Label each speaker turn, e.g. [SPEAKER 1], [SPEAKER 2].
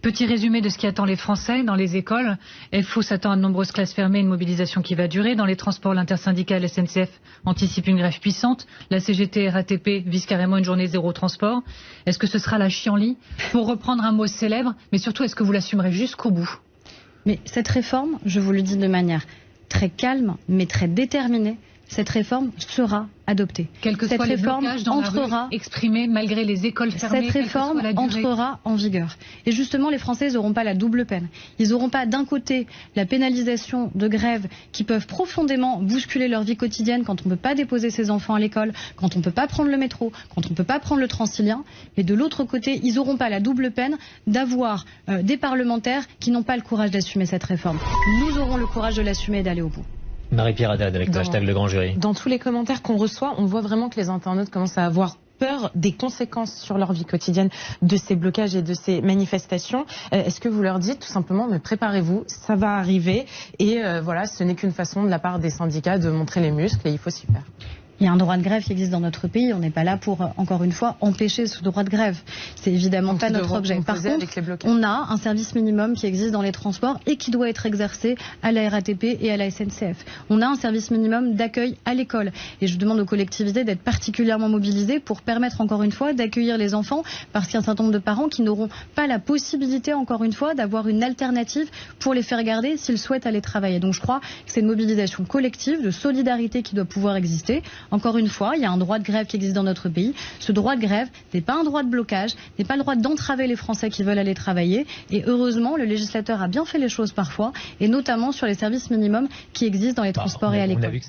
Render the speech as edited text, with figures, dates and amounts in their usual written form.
[SPEAKER 1] Petit résumé de ce qui attend les Français dans les écoles. FO s'attend à de nombreuses classes fermées, une mobilisation qui va durer. Dans les transports, l'intersyndicale SNCF anticipe une grève puissante. La CGT RATP vise carrément une journée zéro transport. Est-ce que ce sera la chienlit, pour reprendre un mot célèbre, mais surtout est-ce que vous l'assumerez jusqu'au bout?
[SPEAKER 2] Mais cette réforme, je vous le dis de manière très calme, mais très déterminée, cette réforme sera adoptée.
[SPEAKER 1] Quel que soit les blocages dans la rue exprimés malgré les écoles fermées,
[SPEAKER 2] cette réforme entrera en vigueur. Et justement, les Français n'auront pas la double peine. Ils n'auront pas d'un côté la pénalisation de grèves qui peuvent profondément bousculer leur vie quotidienne quand on ne peut pas déposer ses enfants à l'école, quand on ne peut pas prendre le métro, quand on ne peut pas prendre le Transilien. Mais de l'autre côté, ils n'auront pas la double peine d'avoir des parlementaires qui n'ont pas le courage d'assumer cette réforme. Nous aurons le courage de l'assumer et d'aller au bout.
[SPEAKER 3] Marie-Pierre Haddad avec le hashtag Le Grand Jury.
[SPEAKER 4] Dans tous les commentaires qu'on reçoit, on voit vraiment que les internautes commencent à avoir peur des conséquences sur leur vie quotidienne de ces blocages et de ces manifestations. Est-ce que vous leur dites tout simplement, mais préparez-vous, ça va arriver et voilà, ce n'est qu'une façon de la part des syndicats de montrer les muscles et il faut s'y faire.
[SPEAKER 2] Il y a un droit de grève qui existe dans notre pays. On n'est pas là pour, encore une fois, empêcher ce droit de grève. C'est évidemment pas notre objet. Par contre, on a un service minimum qui existe dans les transports et qui doit être exercé à la RATP et à la SNCF. On a un service minimum d'accueil à l'école. Et je demande aux collectivités d'être particulièrement mobilisées pour permettre, encore une fois, d'accueillir les enfants, parce qu'il y a un certain nombre de parents qui n'auront pas la possibilité, encore une fois, d'avoir une alternative pour les faire garder s'ils souhaitent aller travailler. Donc je crois que c'est une mobilisation collective, de solidarité qui doit pouvoir exister. Encore une fois, il y a un droit de grève qui existe dans notre pays. Ce droit de grève n'est pas un droit de blocage, n'est pas le droit d'entraver les Français qui veulent aller travailler. Et heureusement, le législateur a bien fait les choses parfois, et notamment sur les services minimums qui existent dans les transports et à l'école.